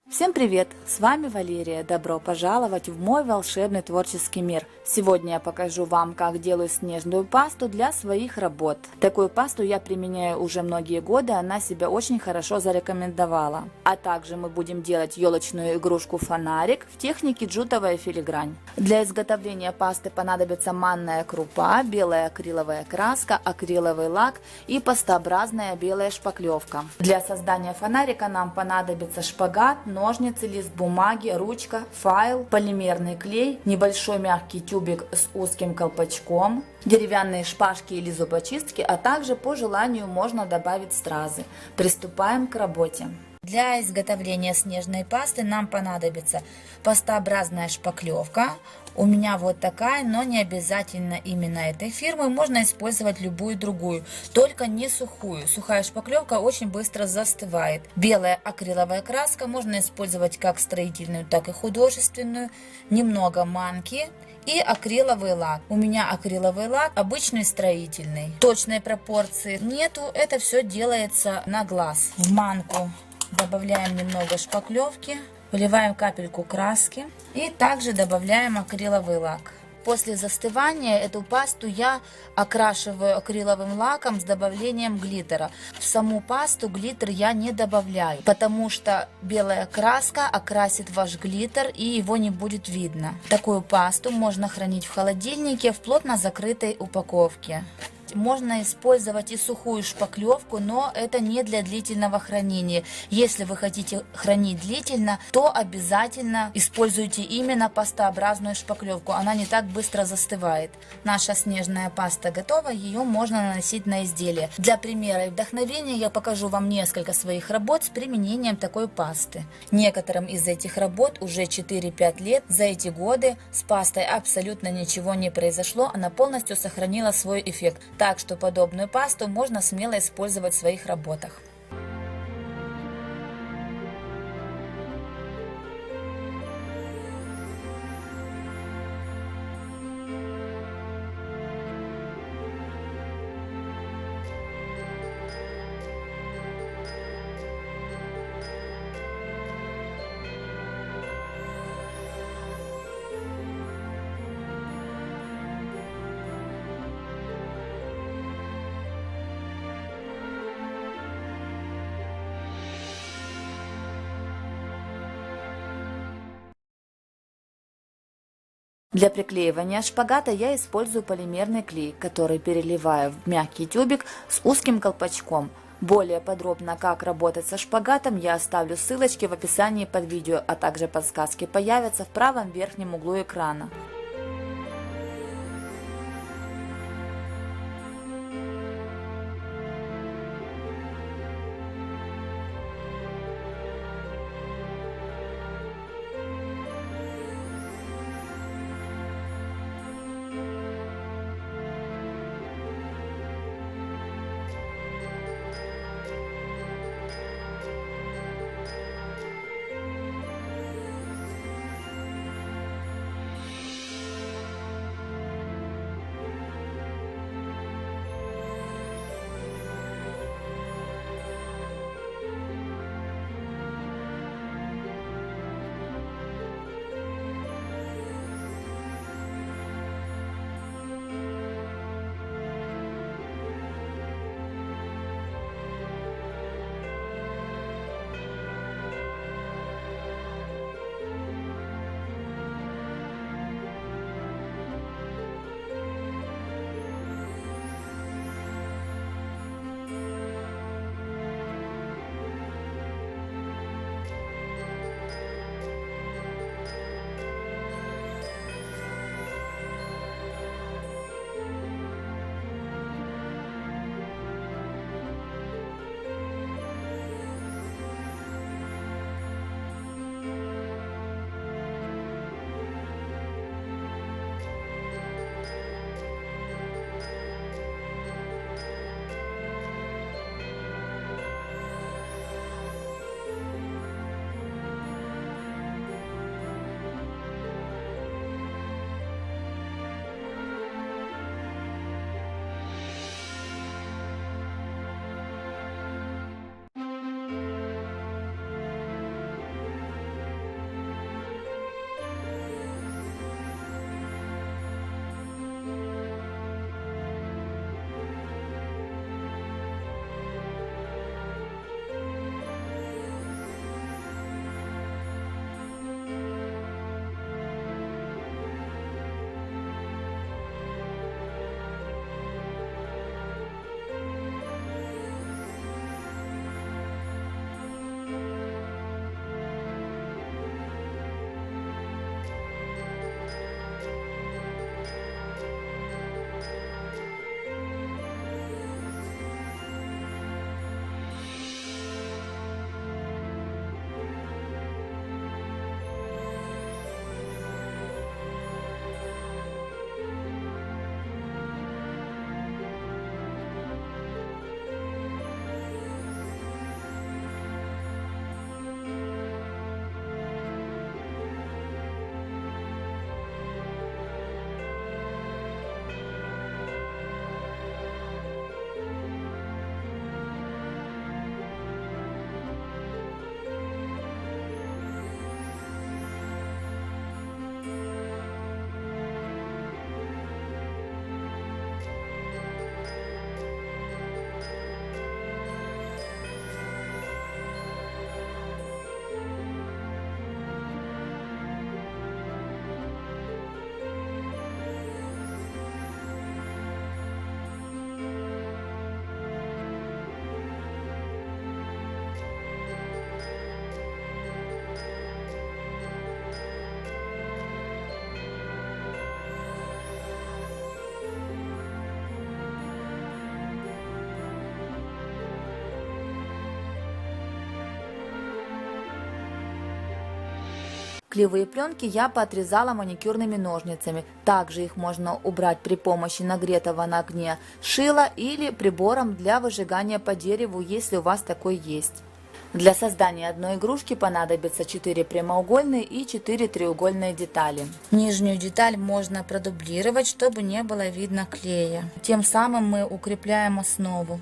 Всем привет! С вами Валерия. Добро пожаловать в мой волшебный творческий мир. Сегодня я покажу вам, как делаю снежную пасту для своих работ. Такую пасту я применяю уже многие годы, она себя очень хорошо зарекомендовала. А также мы будем делать елочную игрушку фонарик в технике джутовая филигрань. Для изготовления пасты понадобится манная крупа, белая акриловая краска, акриловый лак и пастообразная белая шпаклевка. Для создания фонарика нам понадобится шпагат, ножницы, лист бумаги, ручка, файл, полимерный клей, небольшой мягкий тюбик с узким колпачком, деревянные шпажки или зубочистки, а также по желанию можно добавить стразы. Приступаем к работе. Для изготовления снежной пасты нам понадобится пастообразная шпаклевка. У меня вот такая, но не обязательно именно этой фирмы. Можно использовать любую другую, только не сухую. Сухая шпаклевка очень быстро застывает. Белая акриловая краска можно использовать как строительную, так и художественную. Немного манки и акриловый лак. У меня акриловый лак обычный строительный. Точной пропорции нету, это все делается на глаз. В манку добавляем немного шпаклевки, выливаем капельку краски и также добавляем акриловый лак. После застывания эту пасту я окрашиваю акриловым лаком с добавлением глиттера. В саму пасту глиттер я не добавляю, потому что белая краска окрасит ваш глиттер и его не будет видно. Такую пасту можно хранить в холодильнике в плотно закрытой упаковке. Можно использовать и сухую шпаклевку, но это не для длительного хранения. Если вы хотите хранить длительно, то обязательно используйте именно пастообразную шпаклевку. Она не так быстро застывает. Наша снежная паста готова, ее можно наносить на изделие. Для примера и вдохновения я покажу вам несколько своих работ с применением такой пасты. Некоторым из этих работ уже 4-5 лет. За эти годы с пастой абсолютно ничего не произошло, она полностью сохранила свой эффект. Так что подобную пасту можно смело использовать в своих работах. Для приклеивания шпагата я использую полимерный клей, который переливаю в мягкий тюбик с узким колпачком. Более подробно, как работать со шпагатом, я оставлю ссылочки в описании под видео, а также подсказки появятся в правом верхнем углу экрана. Пухливые пленки я поотрезала маникюрными ножницами. Также их можно убрать при помощи нагретого на огне шила или прибором для выжигания по дереву, если у вас такой есть. Для создания одной игрушки понадобится 4 прямоугольные и 4 треугольные детали. Нижнюю деталь можно продублировать, чтобы не было видно клея. Тем самым мы укрепляем основу.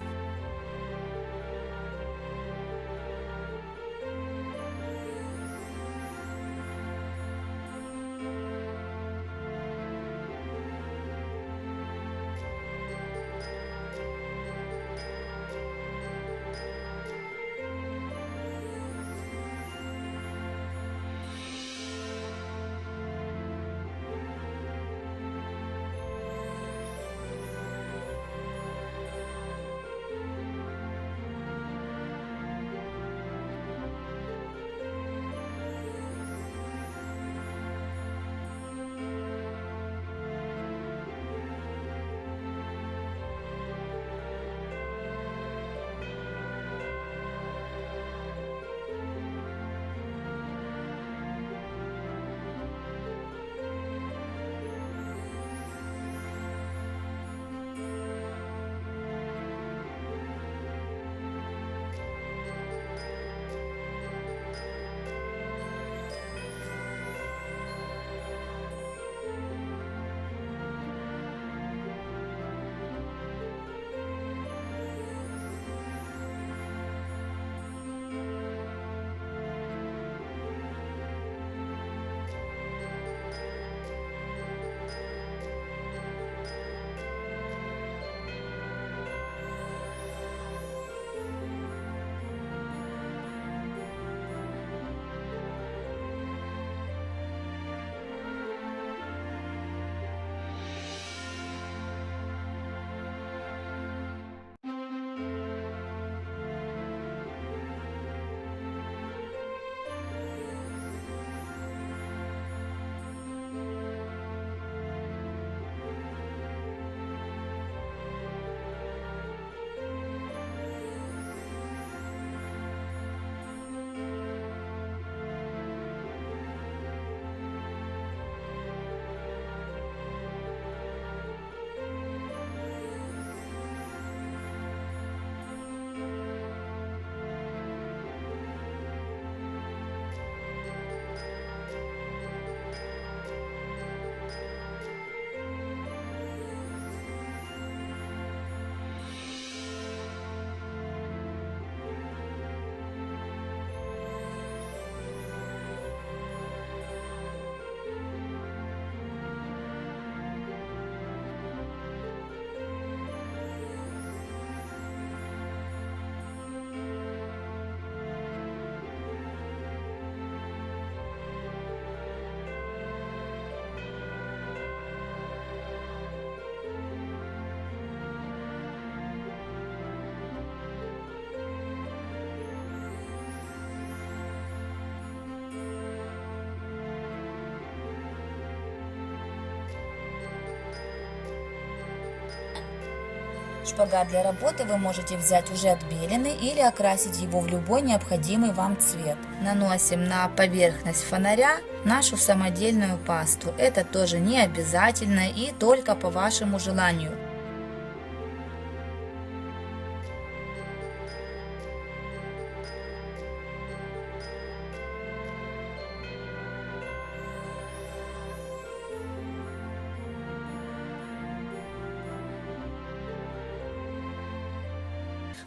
Шпагат для работы вы можете взять уже отбеленный или окрасить его в любой необходимый вам цвет. Наносим на поверхность фонаря нашу самодельную пасту. Это тоже не обязательно и только по вашему желанию.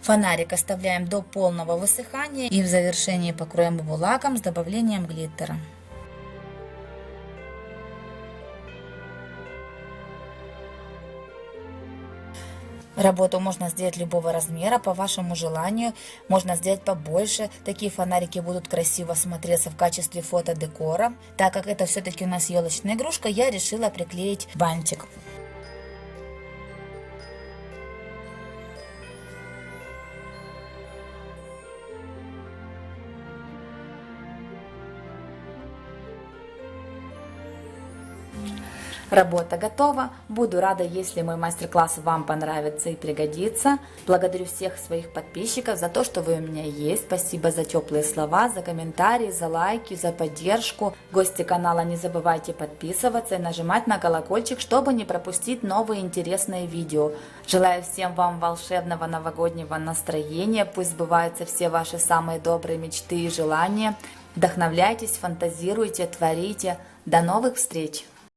Фонарик оставляем до полного высыхания и в завершении покроем его лаком с добавлением глиттера. Работу можно сделать любого размера по вашему желанию, можно сделать побольше. Такие фонарики будут красиво смотреться в качестве фотодекора. Так как это все-таки у нас елочная игрушка, я решила приклеить бантик. Работа готова. Буду рада, если мой мастер-класс вам понравится и пригодится. Благодарю всех своих подписчиков за то, что вы у меня есть. Спасибо за теплые слова, за комментарии, за лайки, за поддержку. Гости канала, не забывайте подписываться и нажимать на колокольчик, чтобы не пропустить новые интересные видео. Желаю всем вам волшебного новогоднего настроения. Пусть сбываются все ваши самые добрые мечты и желания. Вдохновляйтесь, фантазируйте, творите. До новых встреч!